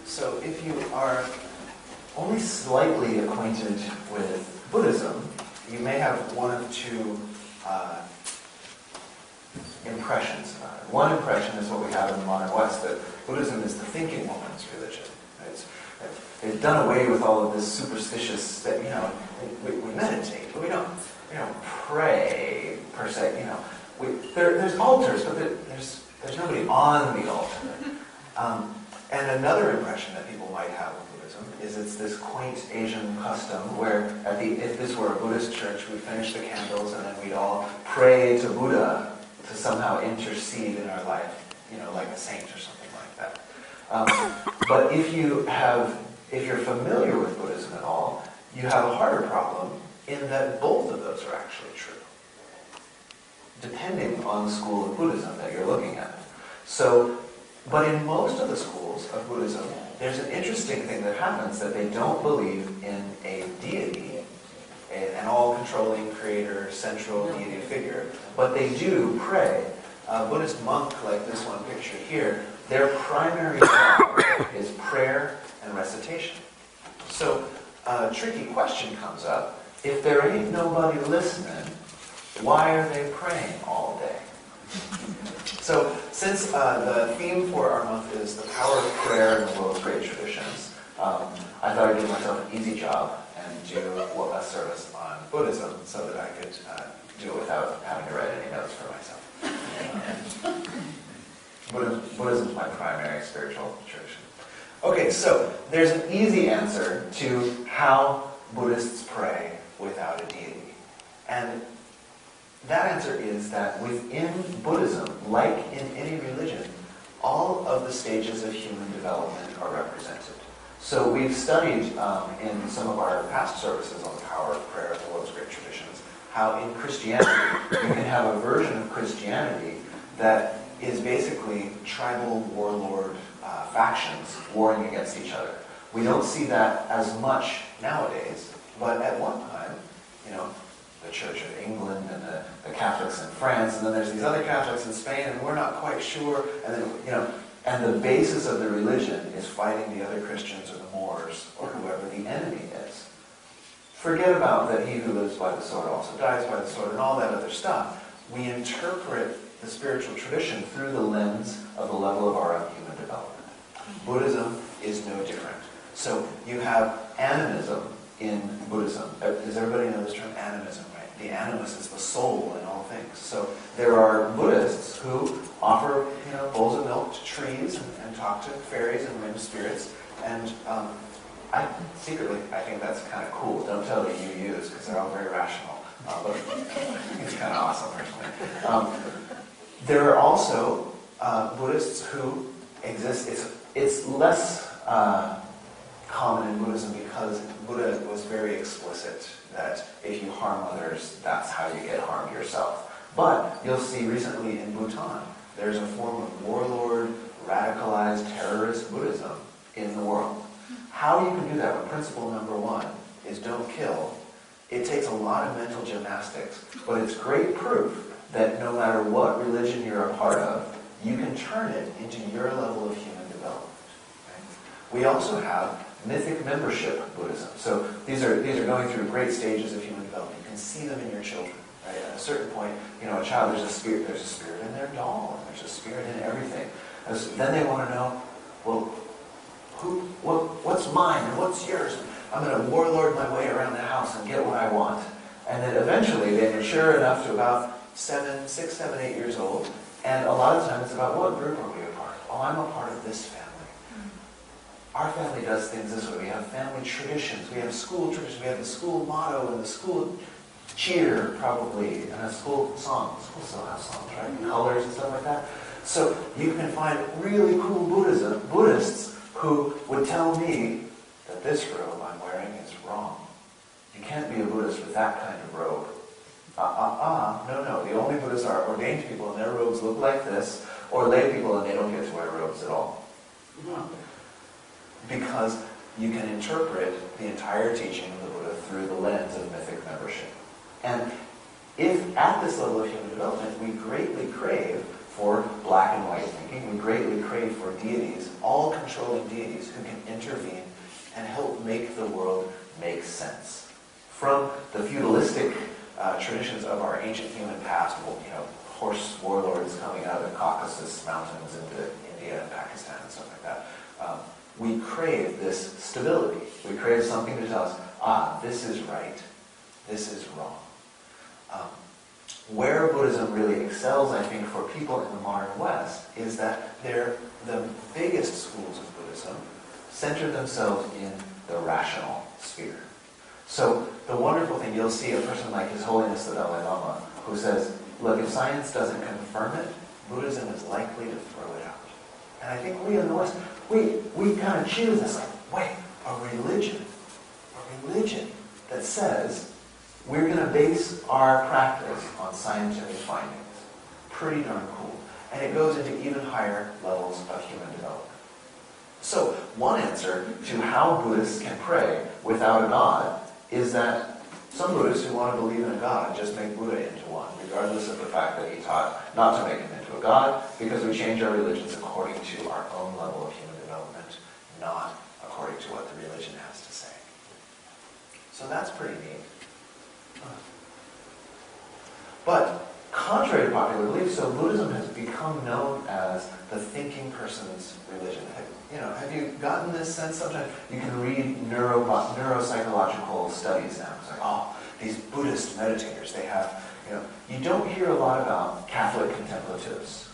So if you are only slightly acquainted with Buddhism, you may have one of two impressions about it. One impression is what we have in the modern West, that Buddhism is the thinking woman's religion. They've done away with all of this superstitious, that we meditate, but we don't pray per se. There's altars, but there's nobody on the altar. And another impression that people might have of Buddhism is it's this quaint Asian custom where if this were a Buddhist church, we'd finish the candles and then we'd all pray to Buddha to somehow intercede in our life, like a saint or something like that. But if you're familiar with Buddhism at all, you have a harder problem in that both of those are actually true, depending on the school of Buddhism that you're looking at. But in most of the schools of Buddhism, there's an interesting thing that happens, that they don't believe in a deity, an all-controlling creator, central deity figure, but they do pray. A Buddhist monk, like this one pictured here, their primary job is prayer and recitation. So a tricky question comes up. If there ain't nobody listening, why are they praying all day? So since the theme for our month is the power of prayer in the world's great traditions, I thought I'd give myself an easy job and do a service on Buddhism so that I could do it without having to write any notes for myself. Buddhism is my primary spiritual tradition. Okay, so there's an easy answer to how Buddhists pray without a deity. And that answer is that within Buddhism, like in any religion, all of the stages of human development are represented. So we've studied in some of our past services on the power of prayer in the world's great traditions, how in Christianity, you can have a version of Christianity that is basically tribal warlord factions warring against each other. We don't see that as much nowadays, but at one time, the Church of England and the Catholics in France, and then there's these other Catholics in Spain, and we're not quite sure, and then, and the basis of the religion is fighting the other Christians or the Moors or whoever the enemy is. Forget about that he who lives by the sword also dies by the sword and all that other stuff. We interpret the spiritual tradition through the lens of the level of our own human development. Buddhism is no different. So you have animism in Buddhism. Does everybody know this term, animism, right? The animus is the soul in all things. So there are Buddhists who offer, bowls of milk to trees and talk to fairies and wind spirits. And I think that's kind of cool. Don't tell the UUs because they're all very rational. But it's kind of awesome, personally. There are also Buddhists who exist. It's less common in Buddhism because Buddha was very explicit that if you harm others, that's how you get harmed yourself. But you'll see recently in Bhutan, there's a form of warlord, radicalized terrorist Buddhism in the world. How you can do that when principle number one is don't kill, it takes a lot of mental gymnastics, but it's great proof that no matter what religion you're a part of, you can turn it into your level of human development. Right? We also have mythic membership Buddhism. So these are going through great stages of human development. You can see them in your children. Right? At a certain point, a child, there's a spirit in their doll, and there's a spirit in everything. Then they want to know, well, what's mine and what's yours? I'm going to warlord my way around the house and get what I want. And then eventually they mature enough to about 6, 7, 8 years old. And a lot of times it's about what group are we a part of? Oh, I'm a part of this family. Our family does things this way. We have family traditions. We have school traditions. We have the school motto and the school cheer, probably, and a school song. Schools still have songs, right? And colors and stuff like that. So you can find really cool Buddhists who would tell me that this robe I'm wearing is wrong. You can't be a Buddhist with that kind of robe. No. The only Buddhists are ordained people, and their robes look like this, or lay people, and they don't get to wear robes at all. Because you can interpret the entire teaching of the Buddha through the lens of mythic membership. And if at this level of human development we greatly crave for black and white thinking, we greatly pray for deities, all-controlling deities who can intervene and help make the world make sense. From the feudalistic traditions of our ancient human past, horse warlords coming out of the Caucasus Mountains into India and Pakistan and stuff like that, we crave this stability. We crave something to tell us, this is right, this is wrong. Where Buddhism really excels, I think, for people in the modern West is that the biggest schools of Buddhism center themselves in the rational sphere. So the wonderful thing, you'll see a person like His Holiness the Dalai Lama who says, look, if science doesn't confirm it, Buddhism is likely to throw it out. And I think we in the West, we kind of choose this, like, wait, a religion that says we're going to base our practice on scientific findings. Pretty darn cool. And it goes into even higher levels of human development. So one answer to how Buddhists can pray without a God is that some Buddhists who want to believe in a God just make Buddha into one, regardless of the fact that he taught not to make him into a God, because we change our religions according to our own level of human development, not according to what the religion has to say. So that's pretty neat. But contrary to popular belief, so Buddhism has become known as the thinking person's religion. Have you gotten this sense? Sometimes you can read neuropsychological studies now. It's like, these Buddhist meditators, they have, you don't hear a lot about Catholic contemplatives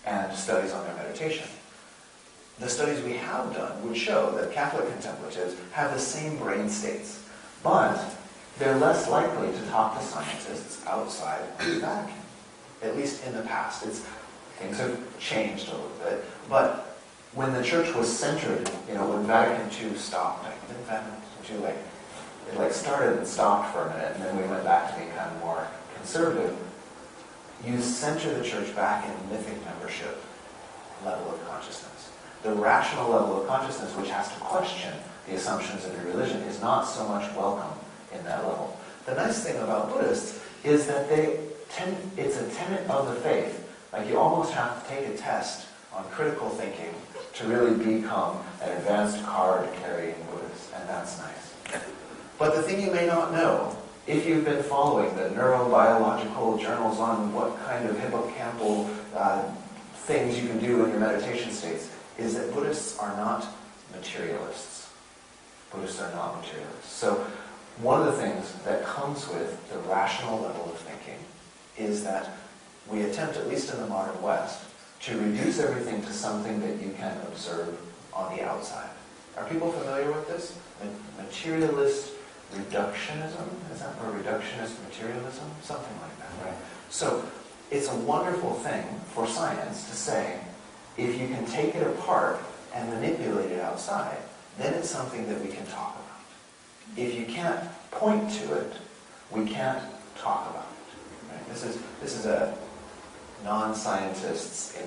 and studies on their meditation. The studies we have done would show that Catholic contemplatives have the same brain states, but they're less likely to talk to scientists outside of the Vatican, at least in the past. Things have changed a little bit, but when the church was centered, when Vatican II stopped, Vatican II, it started and stopped for a minute, and then we went back to being kind of more conservative. You center the church back in mythic membership level of consciousness. The rational level of consciousness, which has to question the assumptions of your religion, is not so much welcome in that level. The nice thing about Buddhists is that it's a tenet of the faith. Like, you almost have to take a test on critical thinking to really become an advanced card-carrying Buddhist, and that's nice. But the thing you may not know, if you've been following the neurobiological journals on what kind of hippocampal things you can do in your meditation states, is that Buddhists are not materialists. Buddhists are not materialists. So one of the things that comes with the rational level of thinking is that we attempt, at least in the modern West, to reduce everything to something that you can observe on the outside. Are people familiar with this? Materialist reductionism? Is that, or reductionist materialism? Something like that, right? So it's a wonderful thing for science to say, if you can take it apart and manipulate it outside, then it's something that we can talk about. If you can't point to it, we can't talk about it. Right? This is a non-scientist's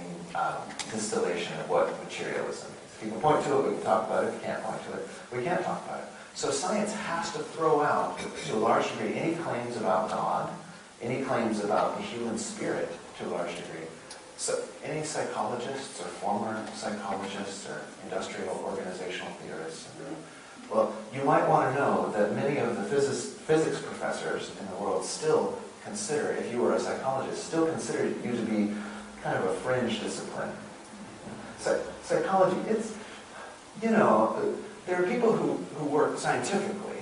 distillation of what materialism is. If you can point to it, we can talk about it. If you can't point to it, we can't talk about it. So science has to throw out, to a large degree, any claims about God, any claims about the human spirit, to a large degree. So any psychologists or former psychologists or industrial organizational theorists, well, you might want to know that many of the physics professors in the world still consider, if you were a psychologist, still consider you to be kind of a fringe discipline. Psychology, it's, there are people who work scientifically,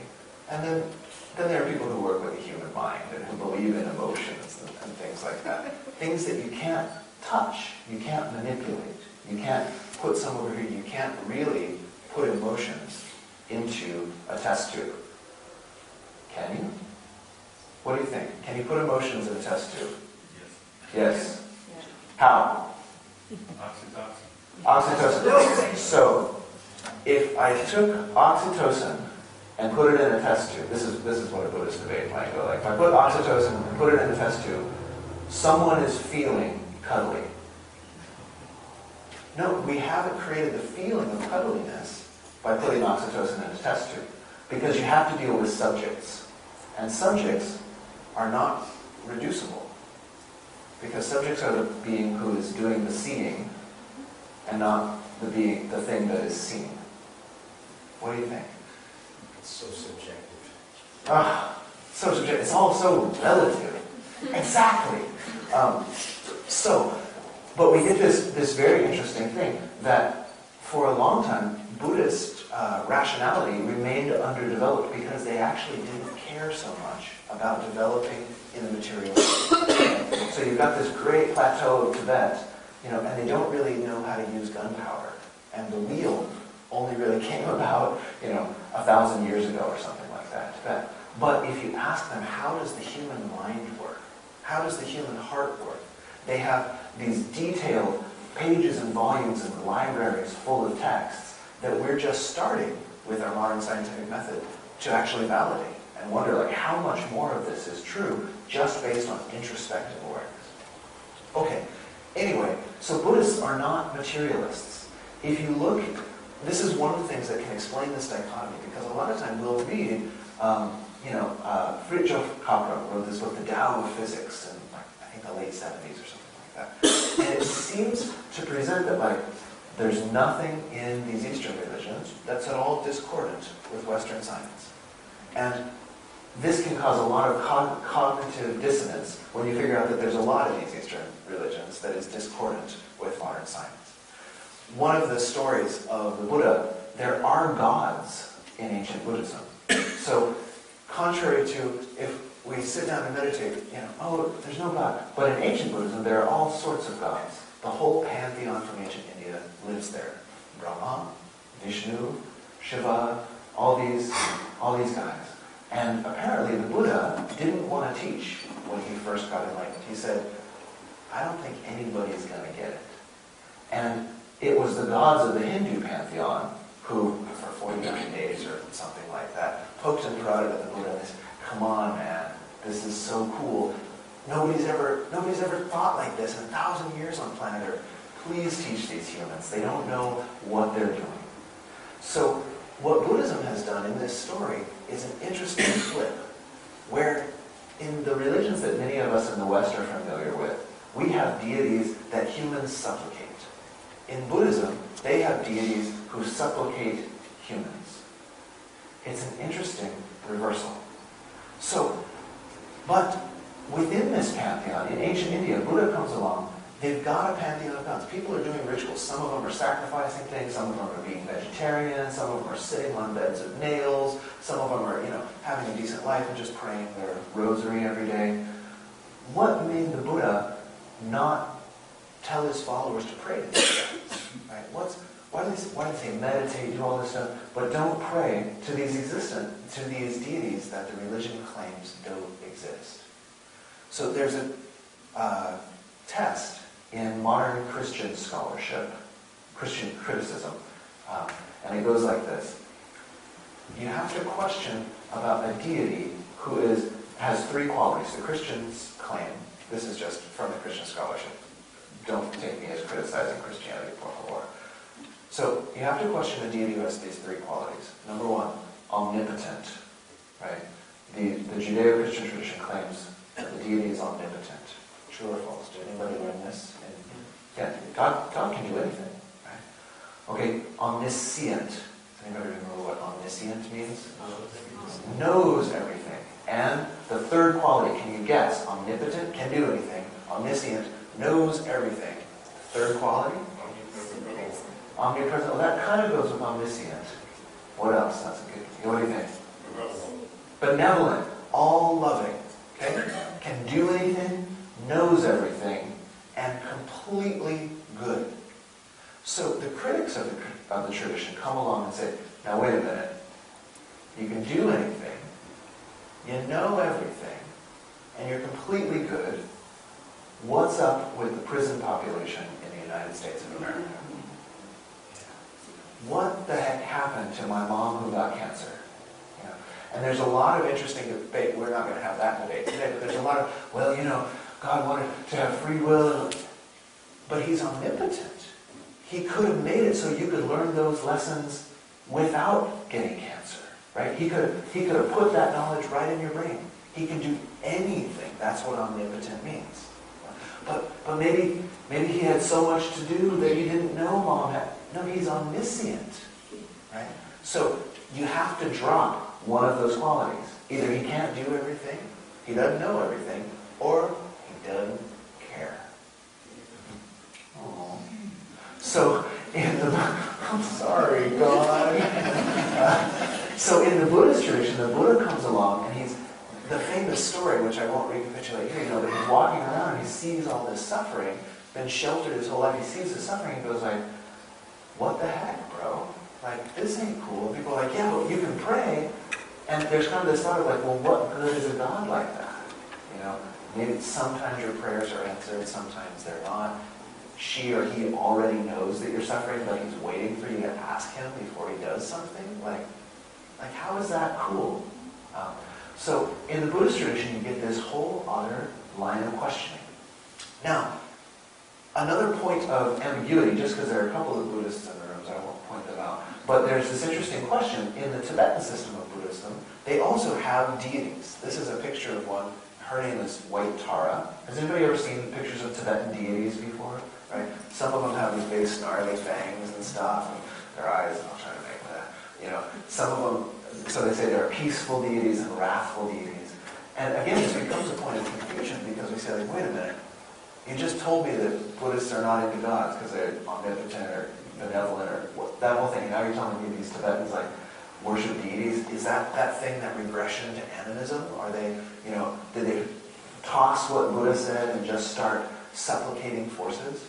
and then there are people who work with the human mind and who believe in emotions and things like that. Things that you can't touch, you can't manipulate, you can't put some over here, you can't really put emotions into a test tube. Can you? What do you think? Can you put emotions in a test tube? Yes. Yes? How? Oxytocin. So, if I took oxytocin and put it in a test tube, this is what a Buddhist debate might go like. If I put oxytocin and put it in a test tube, someone is feeling cuddly. No, we haven't created the feeling of cuddliness by putting oxytocin in a test tube, because you have to deal with subjects. And subjects are not reducible, because subjects are the being who is doing the seeing, and not the thing that is seen. What do you think? It's so subjective. So subjective. It's all so relative. Exactly. But we get this very interesting thing that for a long time, Buddhist rationality remained underdeveloped because they actually didn't care so much about developing in the material world. So you've got this great plateau of Tibet, and they don't really know how to use gunpowder. And the wheel only really came about, 1,000 years ago or something like that in Tibet. But if you ask them, how does the human mind work? How does the human heart work? They have these detailed pages and volumes and libraries full of texts that we're just starting with our modern scientific method to actually validate and wonder, how much more of this is true just based on introspective awareness. Okay, anyway, so Buddhists are not materialists. If you look, this is one of the things that can explain this dichotomy, because a lot of time we'll read, Fritjof Capra wrote this book, The Tao of Physics, in I think the late 70s or something like that. And it seems to present that there's nothing in these Eastern religions that's at all discordant with Western science. And this can cause a lot of cognitive dissonance when you figure out that there's a lot of these Eastern religions that is discordant with modern science. One of the stories of the Buddha, there are gods in ancient Buddhism. So, contrary to if we sit down and meditate, there's no God. But in ancient Buddhism, there are all sorts of gods. The whole pantheon from ancient India lives there. Brahma, Vishnu, Shiva, all these guys. And apparently the Buddha didn't want to teach when he first got enlightened. He said, I don't think anybody's going to get it. And it was the gods of the Hindu pantheon who, for 49 days or something like that, poked and prodded at the Buddha and said, come on, man, this is so cool. Nobody's ever thought like this in 1,000 years on planet Earth. Please teach these humans. They don't know what they're doing. So what Buddhism has done in this story is an interesting flip, where in the religions that many of us in the West are familiar with, we have deities that humans supplicate. In Buddhism, they have deities who supplicate humans. It's an interesting reversal. So, but within this pantheon, in ancient India, Buddha comes along, they've got a pantheon of gods. People are doing rituals. Some of them are sacrificing things, some of them are being vegetarian, some of them are sitting on beds of nails, some of them are, having a decent life and just praying their rosary every day. What made the Buddha not tell his followers to pray to these gods? Right? Why do they say meditate, do all this stuff, but don't pray to these deities that the religion claims don't exist? So there's a test in modern Christian scholarship, Christian criticism, and it goes like this. You have to question about a deity who has three qualities. The Christians claim, this is just from the Christian scholarship, don't take me as criticizing Christianity, por favor. So you have to question a deity who has these three qualities. Number one, omnipotent, right? The Judeo-Christian tradition claims that the deity is omnipotent. True or false? Did anybody learn this? Yeah, God can do anything, right? Okay, omniscient. Does anybody remember what omniscient means? Knows everything. And the third quality, can you guess? Omnipotent, can do anything. Omniscient, knows everything. Third quality? Omnipresent. Well, that kind of goes with omniscient. What else? That's a good. What do you think? Benevolent. All-loving. Okay? Can do anything, knows everything, and completely good. So the critics of the tradition come along and say, now wait a minute. You can do anything, you know everything, and you're completely good. What's up with the prison population in the United States of America? What the heck happened to my mom who got cancer? And there's a lot of interesting debate. We're not going to have that debate today, but there's a lot of, God wanted to have free will, but he's omnipotent. He could have made it so you could learn those lessons without getting cancer, right? He could have put that knowledge right in your brain. He can do anything. That's what omnipotent means. But maybe he had so much to do that he didn't know Mom had. No, he's omniscient, right? So you have to drop one of those qualities. Either he can't do everything, he doesn't know everything, or he doesn't care. Aww. So I'm sorry, God. So in the Buddhist tradition, the Buddha comes along, and he's the famous story, which I won't recapitulate here, but he's walking around and he sees all this suffering, been sheltered his whole life, he sees the suffering, and goes like, what the heck, bro? Like, this ain't cool. And people are like, yeah, but you can pray. And there's kind of this thought of like, well, what good is a God like that? Maybe sometimes your prayers are answered, sometimes they're not. She or he already knows that you're suffering, but he's waiting for you to ask him before he does something. Like how is that cool? So in the Buddhist tradition, you get this whole other line of questioning. Now, another point of ambiguity, just because there are a couple of Buddhists in the rooms, I won't point them out, but there's this interesting question. In the Tibetan system of Buddhism, they also have deities. This is a picture of one. Her name is White Tara. Has anybody ever seen pictures of Tibetan deities before? Right? Some of them have these big snarly fangs and stuff, and their eyes, I'll try to make that, some of them, so they say there are peaceful deities and wrathful deities. And again, this becomes a point of confusion because we say, like, wait a minute, you just told me that Buddhists are not into gods because they're omnipotent or benevolent or that whole thing, and now you're telling me these Tibetans, like, worship deities. Is that thing, that regression to animism? Are they, did they toss what Buddha said and just start supplicating forces?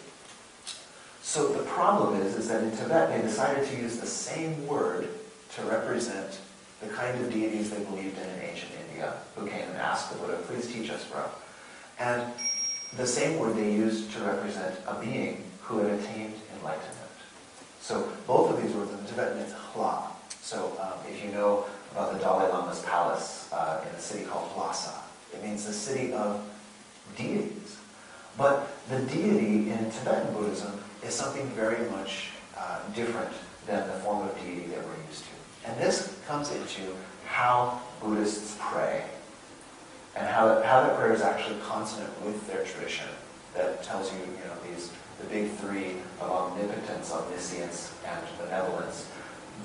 So the problem is that in Tibet they decided to use the same word to represent the kind of deities they believed in ancient India, who came and asked the Buddha, please teach us, bro. And the same word they used to represent a being who had attained enlightenment. So both of these words in Tibetan, it's hla. So if you know about the Dalai Lama's palace in a city called Lhasa, it means the city of deities. But the deity in Tibetan Buddhism is something very much different than the form of deity that we're used to. And this comes into how Buddhists pray, and how that prayer is actually consonant with their tradition. That tells you, the big three of omnipotence, omniscience, and benevolence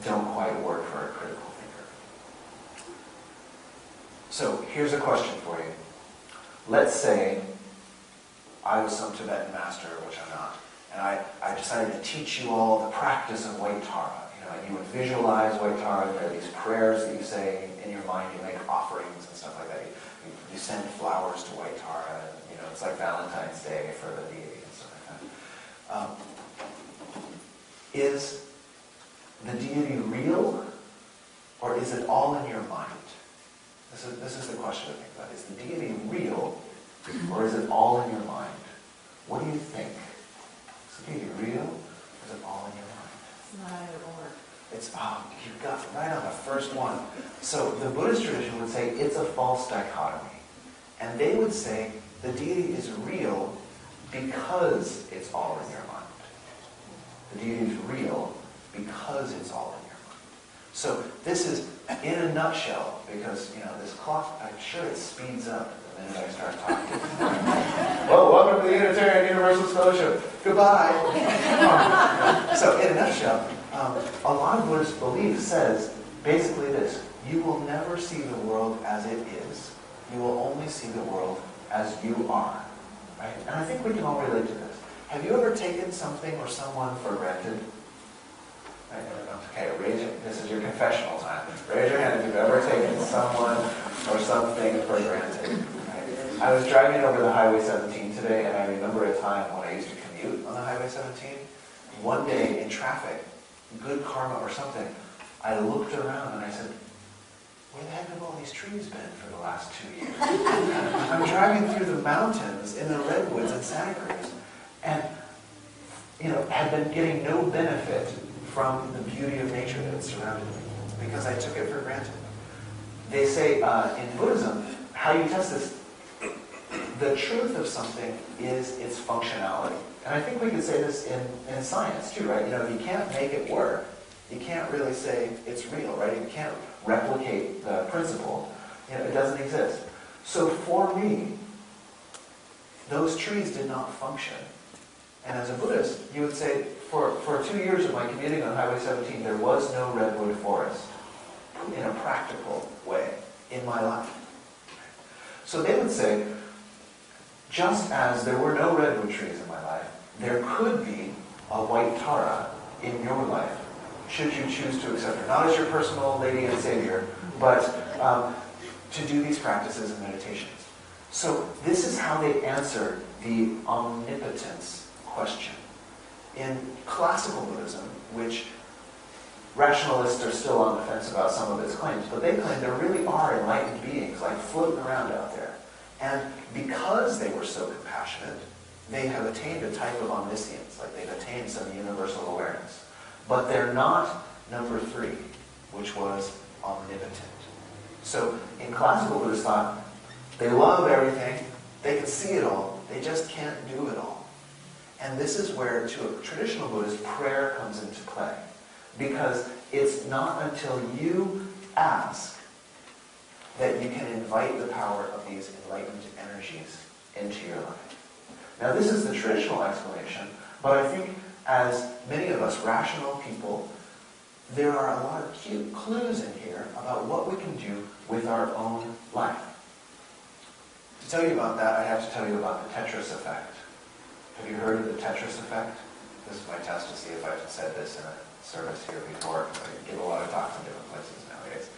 don't quite work for a critical thinker. So here's a question for you. Let's say I was some Tibetan master, which I'm not, and I decided to teach you all the practice of White Tara. And you would visualize White Tara. There are these prayers that you say in your mind. You make offerings and stuff like that. You send flowers to White Tara. And, it's like Valentine's Day for the deity and stuff like that. Is the deity real, or is it all in your mind? This is the question to think about. Is the deity real, or is it all in your mind? What do you think? Is the deity real, or is it all in your mind? It's not either or. You got right on the first one. So the Buddhist tradition would say it's a false dichotomy. And they would say the deity is real because it's all in your mind. The deity is real because it's all in your mind. So this is, in a nutshell, because, this clock, I'm sure it speeds up the minute I start talking. Well, welcome to the Unitarian Universalist Fellowship. Goodbye. So in a nutshell, a lot of Buddhist belief says basically this: you will never see the world as it is. You will only see the world as you are. Right? And I think we can all relate to this. Have you ever taken something or someone for granted? Right? Okay, this is your confessional time. Raise your hand if you've ever taken someone or something for granted. Right? I was driving over the Highway 17 today, and I remember a time when I used to commute on the Highway 17. One day in traffic, good karma or something, I looked around and I said, where the heck have all these trees been for the last 2 years? I'm driving through the mountains in the redwoods in Santa Cruz, and had been getting no benefit from the beauty of nature that surrounded me because I took it for granted. They say in Buddhism, how you test this, the truth of something is its functionality. And I think we could say this in science too, right? If you can't make it work, you can't really say it's real, right? You can't replicate the principle. It doesn't exist. So for me, those trees did not function. And as a Buddhist, you would say, for 2 years of my commuting on Highway 17, there was no redwood forest in a practical way in my life. So they would say, just as there were no redwood trees in my life, there could be a white Tara in your life, should you choose to accept her. Not as your personal lady and savior, but to do these practices and meditations. So this is how they answer the omnipotence question. In classical Buddhism, which rationalists are still on the fence about some of its claims, but they claim there really are enlightened beings like floating around out there. And because they were so compassionate, they have attained a type of omniscience, like they've attained some universal awareness. But they're not number 3, which was omnipotent. So in classical Buddhist thought, they love everything, they can see it all, they just can't do it all. And this is where, to a traditional Buddhist, prayer comes into play. Because it's not until you ask that you can invite the power of these enlightened energies into your life. Now this is the traditional explanation, but I think as many of us rational people, there are a lot of cute clues in here about what we can do with our own life. To tell you about that, I have to tell you about the Tetris effect. Have you heard of the Tetris effect? This is my test to see if I've said this in a service here before. I give a lot of talks in different places nowadays.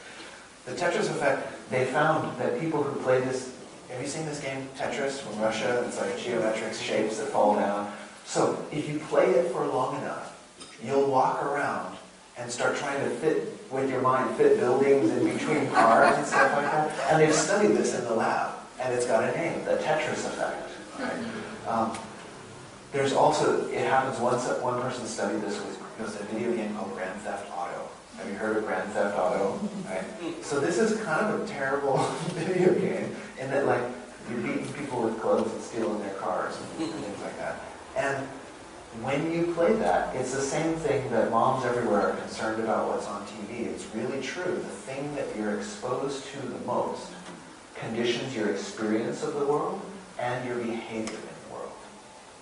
The Tetris effect, they found that people who play this, have you seen this game, Tetris, from Russia? It's like geometric shapes that fall down. So if you play it for long enough, you'll walk around and start trying to fit, with your mind, fit buildings in between cars and stuff like that. And they've studied this in the lab, and it's got a name, the Tetris effect. Right? There's also, it happens once that one person studied this with a video game called Grand Theft Auto. Have you heard of Grand Theft Auto? Right? So this is kind of a terrible video game in that, like, you're beating people with clubs and stealing their cars and things like that. And when you play that, it's the same thing that moms everywhere are concerned about what's on TV. It's really true. The thing that you're exposed to the most conditions your experience of the world and your behavior in the world.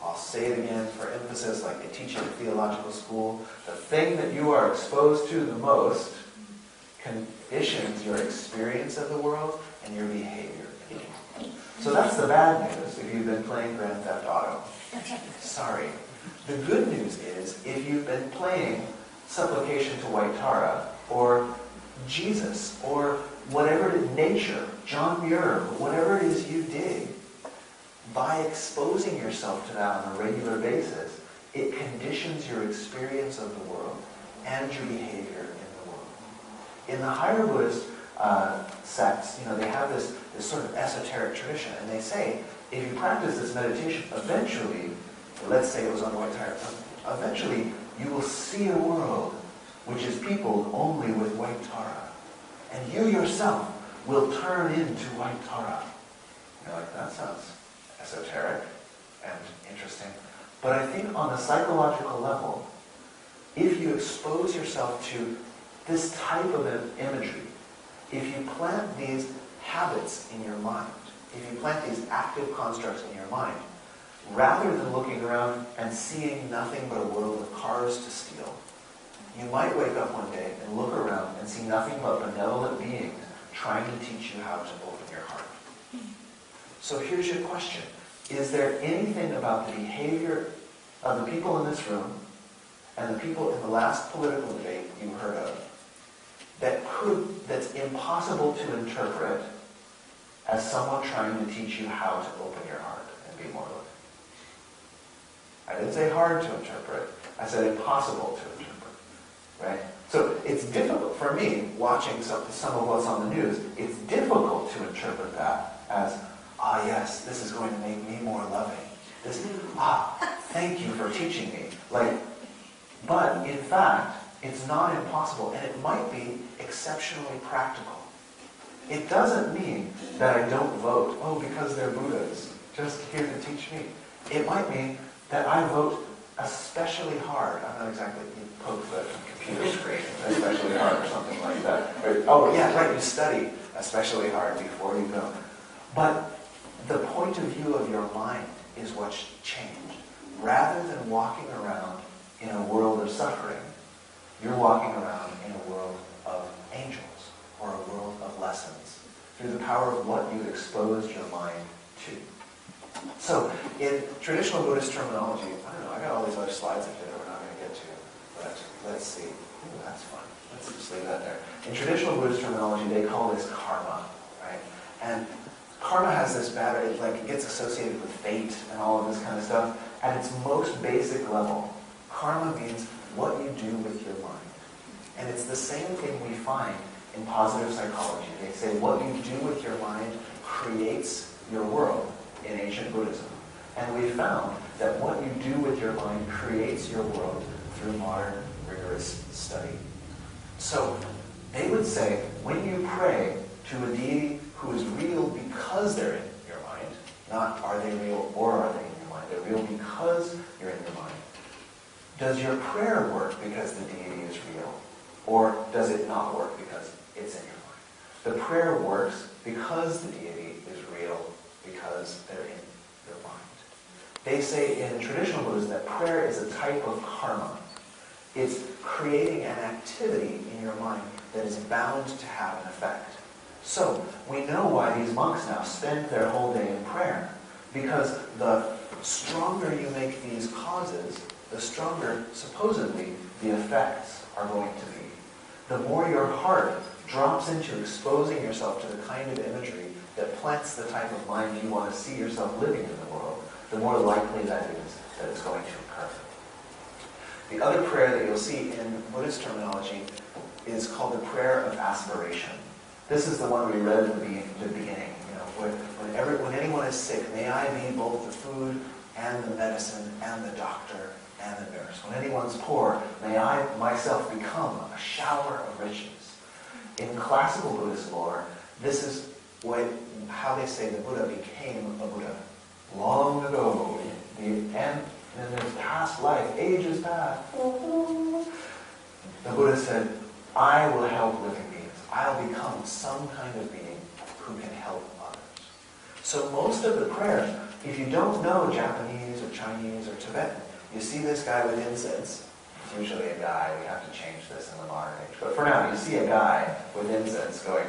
I'll say it again for emphasis, like they teach you in theological school. The thing that you are exposed to the most conditions your experience of the world and your behavior in the world. So that's the bad news if you've been playing Grand Theft Auto. Sorry. The good news is, if you've been playing Supplication to White Tara, or Jesus, or whatever it is, nature, John Muir, whatever it is you dig, by exposing yourself to that on a regular basis, it conditions your experience of the world and your behavior in the world. In the higher Buddhist sects, they have this sort of esoteric tradition, and they say, if you practice this meditation, eventually, let's say it was on White Tara, eventually you will see a world which is peopled only with White Tara. And you yourself will turn into White Tara. You're like, that sounds esoteric and interesting. But I think on a psychological level, if you expose yourself to this type of imagery, if you plant these habits in your mind, if you plant these active constructs in your mind, rather than looking around and seeing nothing but a world of cars to steal, you might wake up one day and look around and see nothing but benevolent beings trying to teach you how to open your heart. So here's your question. Is there anything about the behavior of the people in this room and the people in the last political debate you heard of that's impossible to interpret as someone trying to teach you how to open your heart and be more loving? I didn't say hard to interpret. I said impossible to interpret. Right? So it's difficult for me, watching some of what's on the news, it's difficult to interpret that as, yes, this is going to make me more loving. Thank you for teaching me. But in fact, it's not impossible, and it might be exceptionally practical. It doesn't mean that I don't vote, because they're Buddhas, just here to teach me. It might mean that I vote especially hard. I'm not exactly, you poke the computer screen especially hard or something like that. You study especially hard before you go. But the point of view of your mind is what's changed. Rather than walking around in a world of suffering, you're walking around in a world of angels, or a world of lessons, through the power of what you've exposed your mind to. So, in traditional Buddhist terminology, I don't know, I got all these other slides up there that we're not going to get to, but let's see. Ooh, that's fun. Let's just leave that there. In traditional Buddhist terminology, they call this karma, right? And karma has this bad, it gets associated with fate and all of this kind of stuff. At its most basic level, karma means what you do with your mind. And it's the same thing we find in positive psychology. They say what you do with your mind creates your world in ancient Buddhism. And we found that what you do with your mind creates your world through modern, rigorous study. So they would say, when you pray to a deity who is real because they're in your mind, not are they real or are they in your mind, they're real because you're in your mind. Does your prayer work because the deity is real? Or does it not work because it's in your mind? The prayer works because the deity is real, because they're in your mind. They say in traditional Buddhism that prayer is a type of karma. It's creating an activity in your mind that is bound to have an effect. So, we know why these monks now spend their whole day in prayer. Because the stronger you make these causes, the stronger, supposedly, the effects are going to be. The more your heart drops into exposing yourself to the kind of imagery that plants the type of mind you want to see yourself living in the world, the more likely that is that it's going to occur. The other prayer that you'll see in Buddhist terminology is called the prayer of aspiration. This is the one we read at the beginning. When anyone is sick, may I be both the food and the medicine and the doctor and the nurse. When anyone's poor, may I myself become a shower of riches. In classical Buddhist lore, this is how they say the Buddha became a Buddha. Long ago, in his past life, ages past, the Buddha said, I will help living beings. I'll become some kind of being who can help others. So most of the prayers, if you don't know Japanese or Chinese or Tibetan, you see this guy with incense. It's usually a guy. We have to change this in the modern age. But for now, you see a guy with incense going,